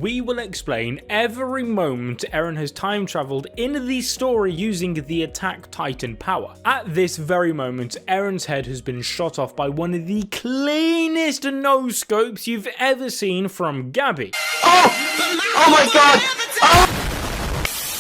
we will explain every moment Eren has time travelled in the story using the Attack Titan power. At this very moment, Eren's head has been shot off by one of the cleanest no-scopes you've ever seen from Gabi. Oh my god! Oh!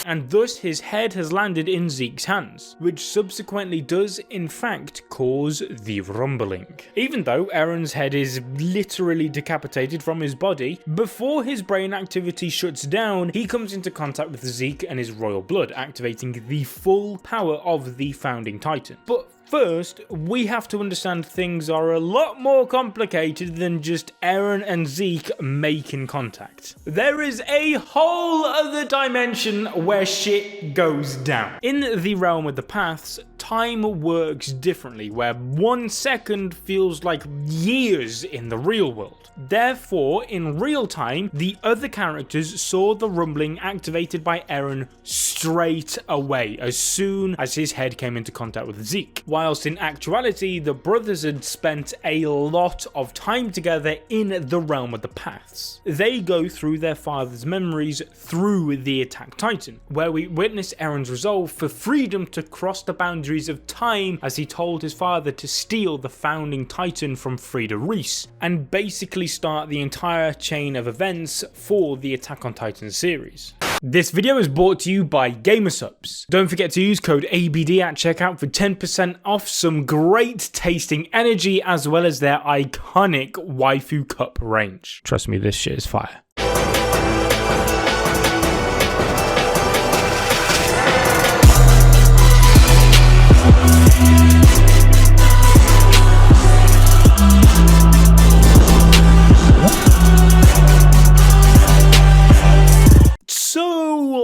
And thus his head has landed in Zeke's hands, which subsequently does in fact cause the rumbling. Even though Eren's head is literally decapitated from his body, before his brain activity shuts down, he comes into contact with Zeke and his royal blood, activating the full power of the Founding Titan. But first, we have to understand things are a lot more complicated than just Eren and Zeke making contact. There is a whole other dimension where shit goes down. In the realm of the paths, time works differently, where 1 second feels like years in the real world. Therefore, in real time, the other characters saw the rumbling activated by Eren straight away, as soon as his head came into contact with Zeke. Whilst in actuality, the brothers had spent a lot of time together in the realm of the paths. They go through their father's memories through the Attack Titan, where we witness Eren's resolve for freedom to cross the boundaries of time as he told his father to steal the Founding Titan from Frieda Reis, and basically start the entire chain of events for the Attack on Titan series. This video is brought to you by Gamersubs. Don't forget to use code ABD at checkout for 10% off some great tasting energy as well as their iconic waifu cup range. Trust me, this shit is fire.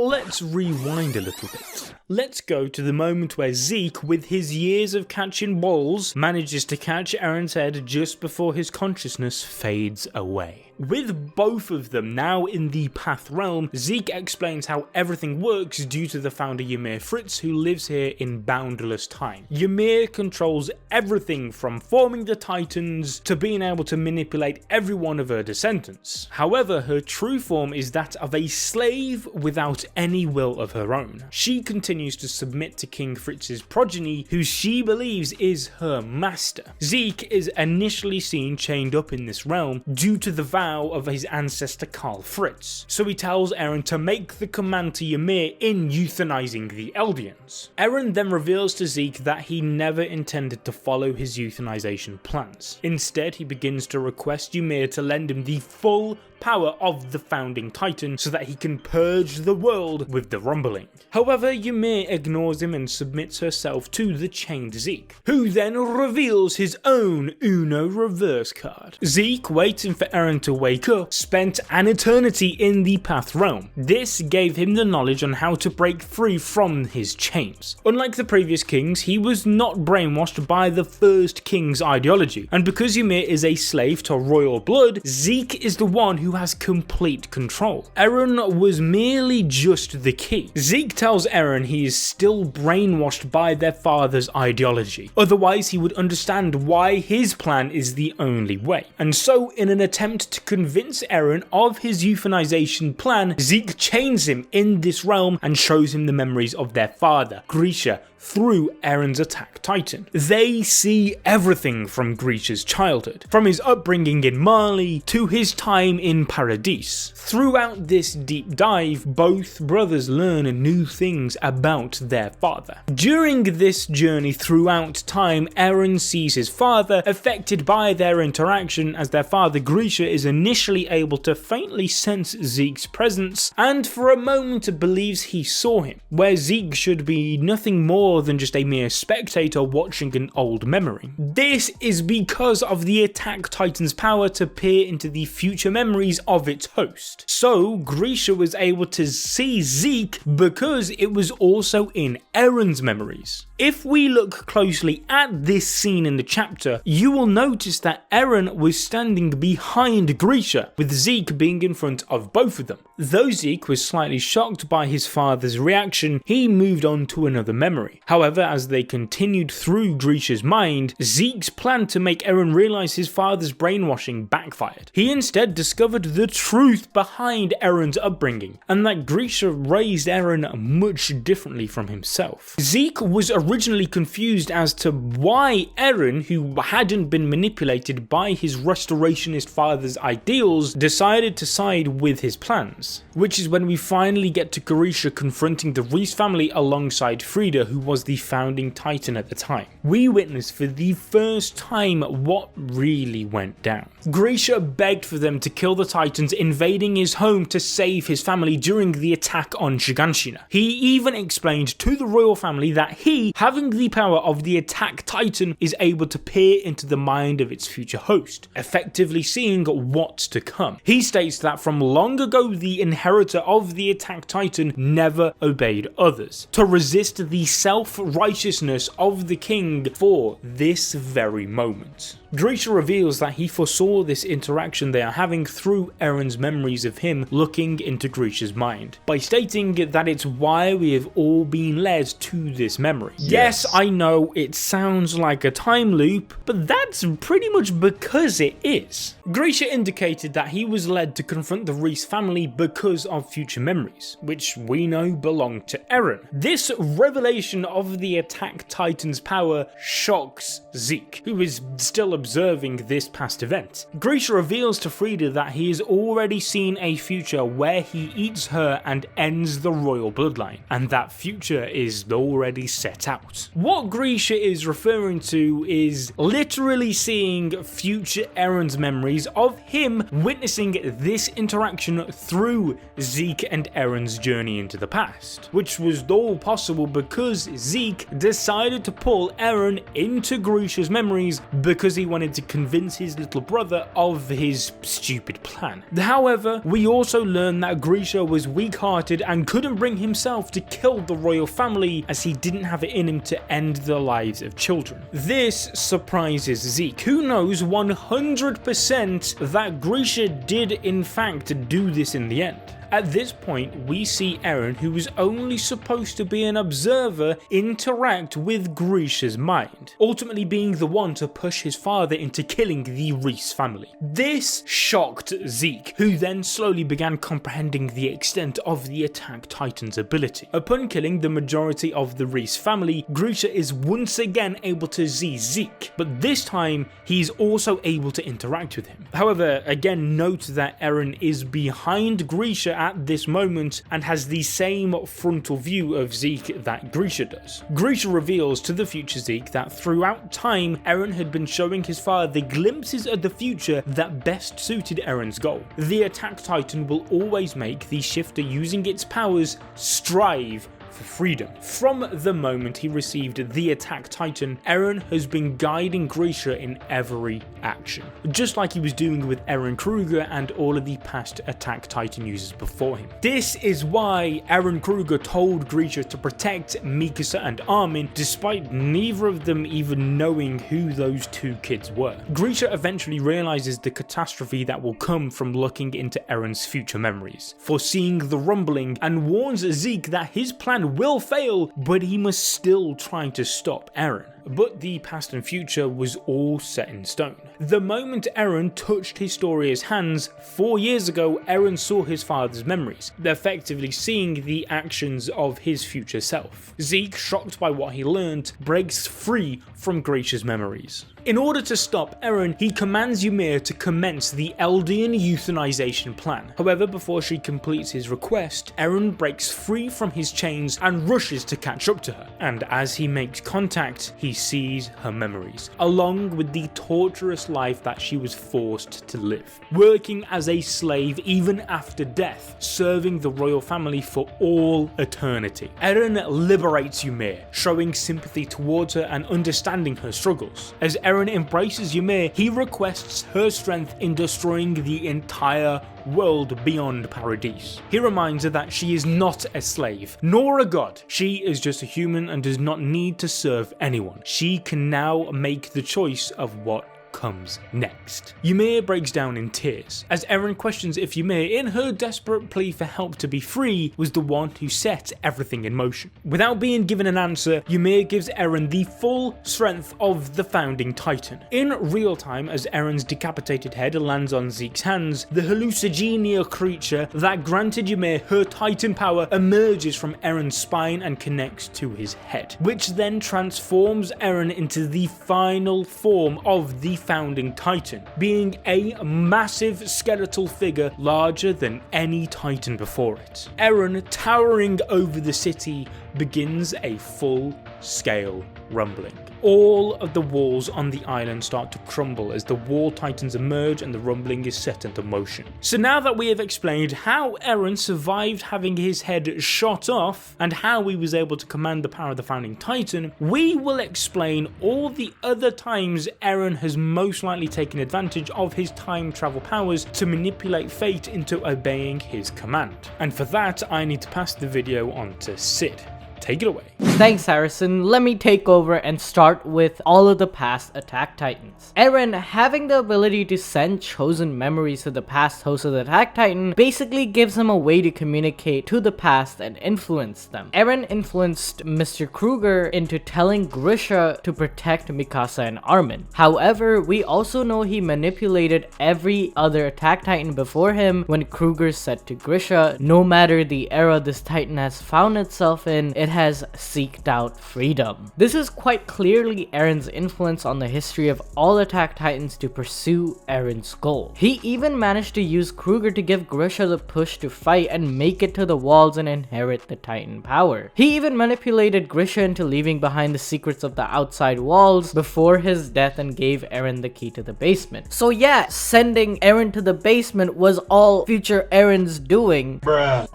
Let's rewind a little bit. Let's go to the moment where Zeke, with his years of catching balls, manages to catch Eren's head just before his consciousness fades away. With both of them now in the Path realm, Zeke explains how everything works due to the founder Yimir Fritz, who lives here in boundless time. Ymir controls everything from forming the Titans to being able to manipulate every one of her descendants. However, her true form is that of a slave without any will of her own. She continues to submit to King Fritz's progeny, who she believes is her master. Zeke is initially seen chained up in this realm due to the vow of his ancestor Karl Fritz, so he tells Eren to make the command to Ymir in euthanizing the Eldians. Eren then reveals to Zeke that he never intended to follow his euthanization plans. Instead, he begins to request Ymir to lend him the full power of the Founding Titan so that he can purge the world with the rumbling. However, Ymir ignores him and submits herself to the chained Zeke, who then reveals his own Uno reverse card. Zeke, waiting for Eren to wake up, spent an eternity in the Path realm. This gave him the knowledge on how to break free from his chains. Unlike the previous kings, he was not brainwashed by the first king's ideology, and because Ymir is a slave to royal blood, Zeke is the one who has complete control. Eren was merely just the key. Zeke tells Eren he is still brainwashed by their father's ideology, otherwise he would understand why his plan is the only way. And so, in an attempt to convince Eren of his euthanization plan, Zeke chains him in this realm and shows him the memories of their father, Grisha, through Eren's Attack Titan. They see everything from Grisha's childhood, from his upbringing in Mali to his time in Paradis. Throughout this deep dive, both brothers learn new things about their father. During this journey throughout time, Eren sees his father affected by their interaction, as their father Grisha is initially able to faintly sense Zeke's presence and for a moment believes he saw him, where Zeke should be nothing more than just a mere spectator watching an old memory. This is because of the Attack Titan's power to peer into the future memories of its host. So Grisha was able to see Zeke because it was also in Eren's memories. If we look closely at this scene in the chapter, you will notice that Eren was standing behind Grisha, with Zeke being in front of both of them. Though Zeke was slightly shocked by his father's reaction, he moved on to another memory. However, as they continued through Grisha's mind, Zeke's plan to make Eren realize his father's brainwashing backfired. He instead discovered the truth behind Eren's upbringing, and that Grisha raised Eren much differently from himself. Zeke was originally confused as to why Eren, who hadn't been manipulated by his restorationist father's ideals, decided to side with his plans. Which is when we finally get to Grisha confronting the Reese family alongside Frida, who was the founding titan at the time. We witness for the first time what really went down. Grisha begged for them to kill the titans invading his home to save his family during the attack on Shiganshina. He even explained to the royal family that he, having the power of the attack titan, is able to peer into the mind of its future host, effectively seeing what's to come. He states that from long ago the inheritor of the attack titan never obeyed others, to resist the self-righteousness of the king for this very moment. Grisha reveals that he foresaw this interaction they are having through Eren's memories of him looking into Grisha's mind, by stating that it's why we have all been led to this memory. Yes, I know it sounds like a time loop, but that's pretty much because it is. Grisha indicated that he was led to confront the Reese family because of future memories, which we know belong to Eren. This revelation of the attack titan's power shocks Zeke, who is still observing this past event. Grisha reveals to Frida that he has already seen a future where he eats her and ends the royal bloodline, and that future is already set out. What Grisha is referring to is literally seeing future Eren's memories of him witnessing this interaction through Zeke and Eren's journey into the past, which was all possible because Zeke decided to pull Eren into Grisha's memories because he wanted to convince his little brother of his stupid plan. However, we also learn that Grisha was weak-hearted and couldn't bring himself to kill the royal family, as he didn't have it in him to end the lives of children. This surprises Zeke, who knows 100% that Grisha did in fact do this in the end. At this point, we see Eren, who was only supposed to be an observer, interact with Grisha's mind, ultimately being the one to push his father into killing the Reese family. This shocked Zeke, who then slowly began comprehending the extent of the attack titan's ability. Upon killing the majority of the Reese family, Grisha is once again able to see Zeke, but this time he's also able to interact with him. However, again note that Eren is behind Grisha at this moment and has the same frontal view of Zeke that Grisha does. Grisha reveals to the future Zeke that throughout time, Eren had been showing his father glimpses of the future that best suited Eren's goal. The attack titan will always make the shifter using its powers strive for freedom. From the moment he received the attack titan, Eren has been guiding Grisha in every action, just like he was doing with Eren Kruger and all of the past attack titan users before him. This is why Eren Kruger told Grisha to protect Mikasa and Armin, despite neither of them even knowing who those two kids were. Grisha eventually realizes the catastrophe that will come from looking into Eren's future memories, foreseeing the rumbling, and warns Zeke that his plan will fail, but he must still try to stop Eren. But the past and future was all set in stone. The moment Eren touched Historia's hands 4 years ago, Eren saw his father's memories, effectively seeing the actions of his future self. Zeke, shocked by what he learned, breaks free from Grisha's memories. In order to stop Eren, he commands Ymir to commence the Eldian euthanization plan. However, before she completes his request, Eren breaks free from his chains and rushes to catch up to her. And as he makes contact, he sees her memories, along with the torturous life that she was forced to live. Working as a slave even after death, serving the royal family for all eternity. Eren liberates Ymir, showing sympathy towards her and understanding her struggles. As Eren embraces Ymir, he requests her strength in destroying the entire world beyond Paradise. He reminds her that she is not a slave, nor a god. She is just a human and does not need to serve anyone. She can now make the choice of what comes next. Ymir breaks down in tears as Eren questions if Ymir, in her desperate plea for help to be free, was the one who set everything in motion. Without being given an answer, Ymir gives Eren the full strength of the founding titan. In real time, as Eren's decapitated head lands on Zeke's hands, the hallucinogenia creature that granted Ymir her titan power emerges from Eren's spine and connects to his head, which then transforms Eren into the final form of the founding titan, being a massive skeletal figure larger than any titan before it. Eren, towering over the city, begins a full-scale rumbling. All of the walls on the island start to crumble as the wall titans emerge and the rumbling is set into motion. So now that we have explained how Eren survived having his head shot off and how he was able to command the power of the founding titan, we will explain all the other times Eren has most likely taken advantage of his time travel powers to manipulate fate into obeying his command. And for that, I need to pass the video on to Sid. Take it away. Thanks, Harrison. Let me take over and start with all of the past Attack Titans. Eren, having the ability to send chosen memories to the past host of the Attack Titan, basically gives him a way to communicate to the past and influence them. Eren influenced Mr. Kruger into telling Grisha to protect Mikasa and Armin. However, we also know he manipulated every other Attack Titan before him when Kruger said to Grisha, no matter the era this Titan has found itself in, it has seeked out freedom. This is quite clearly Eren's influence on the history of all Attack Titans to pursue Eren's goal. He even managed to use Kruger to give Grisha the push to fight and make it to the walls and inherit the Titan power. He even manipulated Grisha into leaving behind the secrets of the outside walls before his death and gave Eren the key to the basement. So yeah, sending Eren to the basement was all future Eren's doing. Bruh.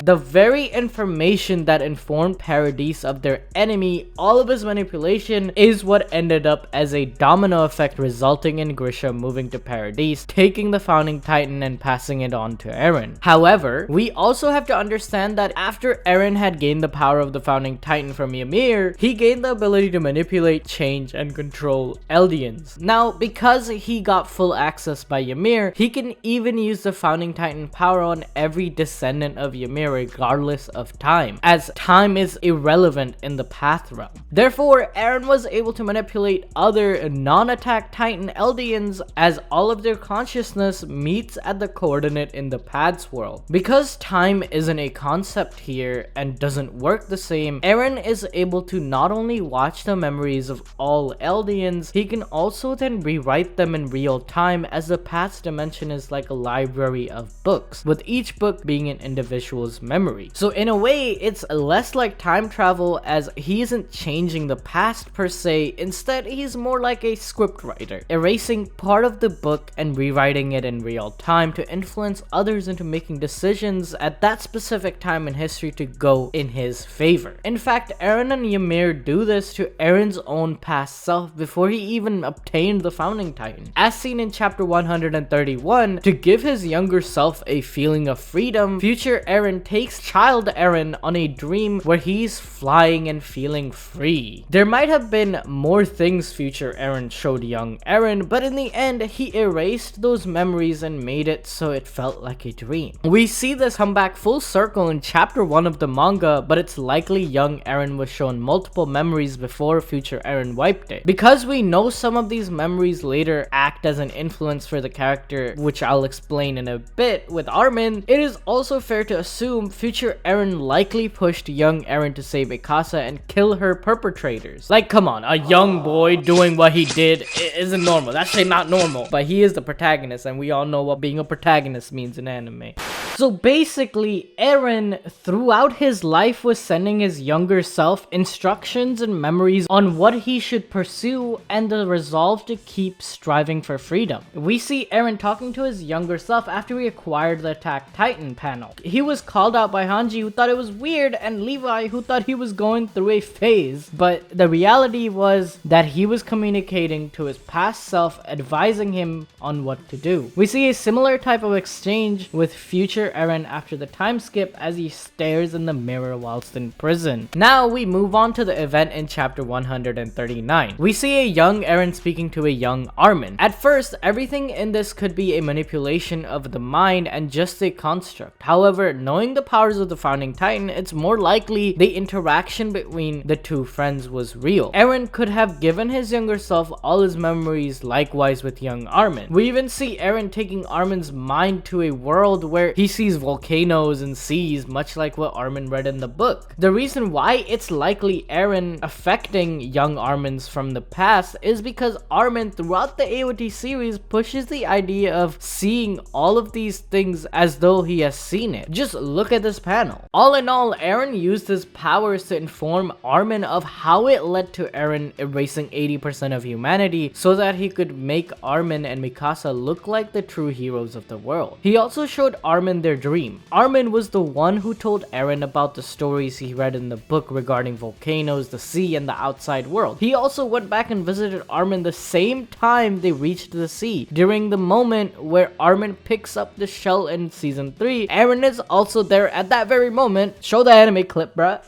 The very information that informed Paradise of their enemy, all of his manipulation, is what ended up as a domino effect, resulting in Grisha moving to Paradise, taking the founding titan and passing it on to Eren. However, we also have to understand that after Eren had gained the power of the founding titan from Ymir, he gained the ability to manipulate, change, and control Eldians. Now, because he got full access by Ymir, he can even use the founding titan power on every descendant of Ymir regardless of time, as time is irrelevant in the path realm. Therefore, Eren was able to manipulate other non-attack titan Eldians as all of their consciousness meets at the coordinate in the paths world. Because time isn't a concept here and doesn't work the same, Eren is able to not only watch the memories of all Eldians, he can also then rewrite them in real time, as the paths dimension is like a library of books, with each book being an individual's memory. So in a way, it's less like time travel, as he isn't changing the past per se. Instead, he's more like a script writer, erasing part of the book and rewriting it in real time to influence others into making decisions at that specific time in history to go in his favor. In fact, Eren and Ymir do this to Eren's own past self before he even obtained the founding titan. As seen in chapter 131, to give his younger self a feeling of freedom, future Eren takes child Eren on a dream where he's flying and feeling free. There might have been more things future Eren showed young Eren, but in the end, he erased those memories and made it so it felt like a dream. We see this come back full circle in chapter 1 of the manga, but it's likely young Eren was shown multiple memories before future Eren wiped it. Because we know some of these memories later act as an influence for the character, which I'll explain in a bit with Armin, it is also fair to assume future Eren likely pushed young Eren to save Mikasa and kill her perpetrators. Like, come on, a young boy doing what he did isn't normal. That's actually not normal. But he is the protagonist, and we all know what being a protagonist means in anime. So basically, Eren throughout his life was sending his younger self instructions and memories on what he should pursue and the resolve to keep striving for for freedom. We see Eren talking to his younger self after he acquired the Attack Titan panel. He was called out by Hanji, who thought it was weird, and Levi, who thought he was going through a phase, but the reality was that he was communicating to his past self, advising him on what to do. We see a similar type of exchange with future Eren after the time skip as he stares in the mirror whilst in prison. Now we move on to the event in chapter 139. We see a young Eren speaking to a young Armin. At first, everything in this could be a manipulation of the mind and just a construct. However, knowing the powers of the Founding Titan, it's more likely the interaction between the two friends was real. Eren could have given his younger self all his memories, likewise with young Armin. We even see Eren taking Armin's mind to a world where he sees volcanoes and seas, much like what Armin read in the book. The reason why it's likely Eren affecting young Armin's from the past is because Armin throughout the AOT series pushes the idea of seeing all of these things as though he has seen it. Just look at this panel. All in all, Eren used his powers to inform Armin of how it led to Eren erasing 80% of humanity so that he could make Armin and Mikasa look like the true heroes of the world. He also showed Armin their dream. Armin was the one who told Eren about the stories he read in the book regarding volcanoes, the sea, and the outside world. He also went back and visited Armin the same time they reached the sea. During the moment where Armin picks up the shell in season 3, Eren is also there at that very moment. Show the anime clip, bruh.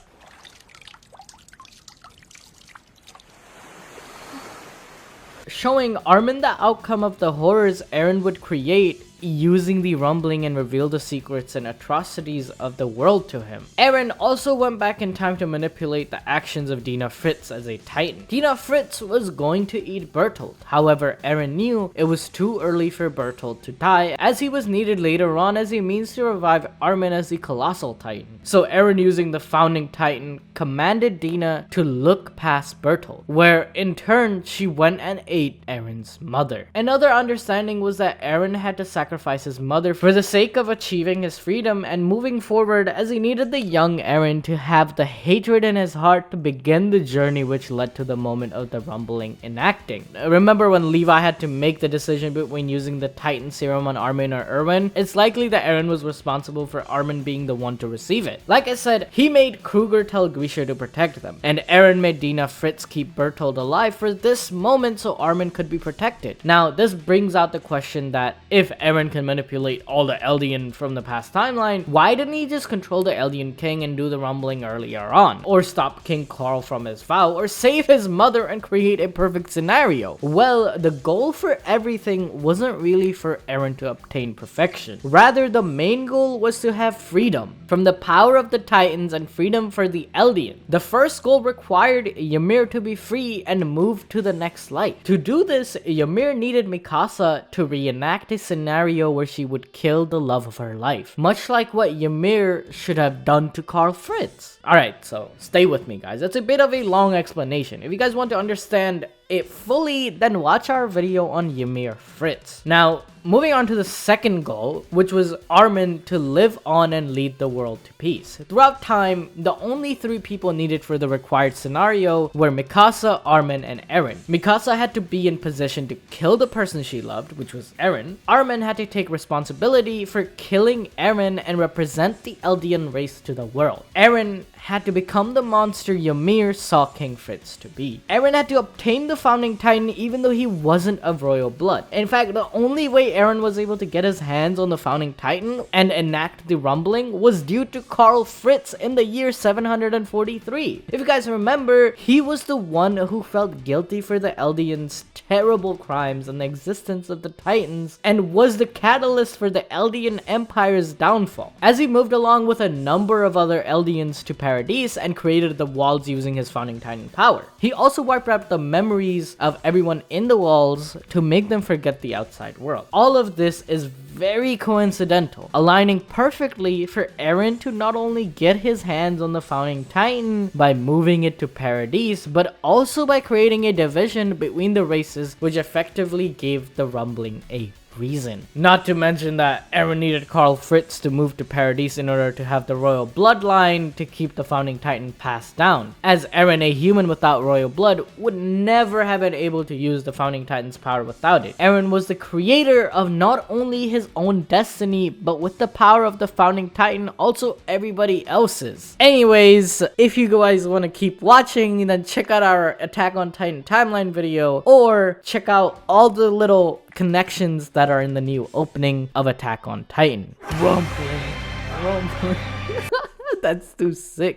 Showing Armin the outcome of the horrors Eren would create using the rumbling and reveal the secrets and atrocities of the world to him. Eren also went back in time to manipulate the actions of Yimir Fritz as a Titan. Yimir Fritz was going to eat Bertolt. However, Eren knew it was too early for Bertolt to die, as he was needed later on as a means to revive Armin as the Colossal Titan. So Eren, using the Founding Titan, commanded Dina to look past Bertolt, where in turn she went and ate Eren's mother. Another understanding was that Eren had to sacrifice his mother for the sake of achieving his freedom and moving forward, as he needed the young Eren to have the hatred in his heart to begin the journey which led to the moment of the rumbling enacting. Remember when Levi had to make the decision between using the Titan serum on Armin or Erwin? It's likely that Eren was responsible for Armin being the one to receive it. Like I said, he made Kruger tell Grisha to protect them, and Eren made Yimir Fritz keep Bertolt alive for this moment so Armin could be protected. Now, this brings out the question that if Eren can manipulate all the Eldian from the past timeline, why didn't he just control the Eldian king and do the rumbling earlier on? Or stop King Carl from his vow? Or save his mother and create a perfect scenario? Well, the goal for everything wasn't really for Eren to obtain perfection. Rather, the main goal was to have freedom from the power of the Titans and freedom for the Eldian. The first goal required Ymir to be free and move to the next light. To do this, Ymir needed Mikasa to reenact a scenario where she would kill the love of her life, much like what Ymir should have done to Karl Fritz. Alright, so stay with me, guys. It's a bit of a long explanation. If you guys want to understand it fully, then watch our video on Yimir Fritz. Now, moving on to the second goal, which was Armin to live on and lead the world to peace. Throughout time, the only three people needed for the required scenario were Mikasa, Armin, and Eren. Mikasa had to be in position to kill the person she loved, which was Eren. Armin had to take responsibility for killing Eren and represent the Eldian race to the world. Eren had to become the monster Ymir saw King Fritz to be. Eren had to obtain the Founding Titan even though he wasn't of royal blood. In fact, the only way Eren was able to get his hands on the Founding Titan and enact the rumbling was due to Karl Fritz in the year 743. If you guys remember, he was the one who felt guilty for the Eldians' terrible crimes and the existence of the Titans, and was the catalyst for the Eldian Empire's downfall. As he moved along with a number of other Eldians to Paradise and created the walls using his Founding Titan power, he also wiped out the memories of everyone in the walls to make them forget the outside world. All of this is very coincidental, aligning perfectly for Eren to not only get his hands on the Founding Titan by moving it to Paradise, but also by creating a division between the races, which effectively gave the rumbling a reason. Not to mention that Eren needed Karl Fritz to move to Paradise in order to have the royal bloodline to keep the founding titan passed down, as Eren, a human without royal blood, would never have been able to use the founding titan's power without it. Eren was the creator of not only his own destiny, but with the power of the founding titan, also everybody else's. Anyways, if you guys want to keep watching, then check out our Attack on Titan timeline video, or check out all the little connections that are in the new opening of Attack on Titan. Rumbling. That's too sick.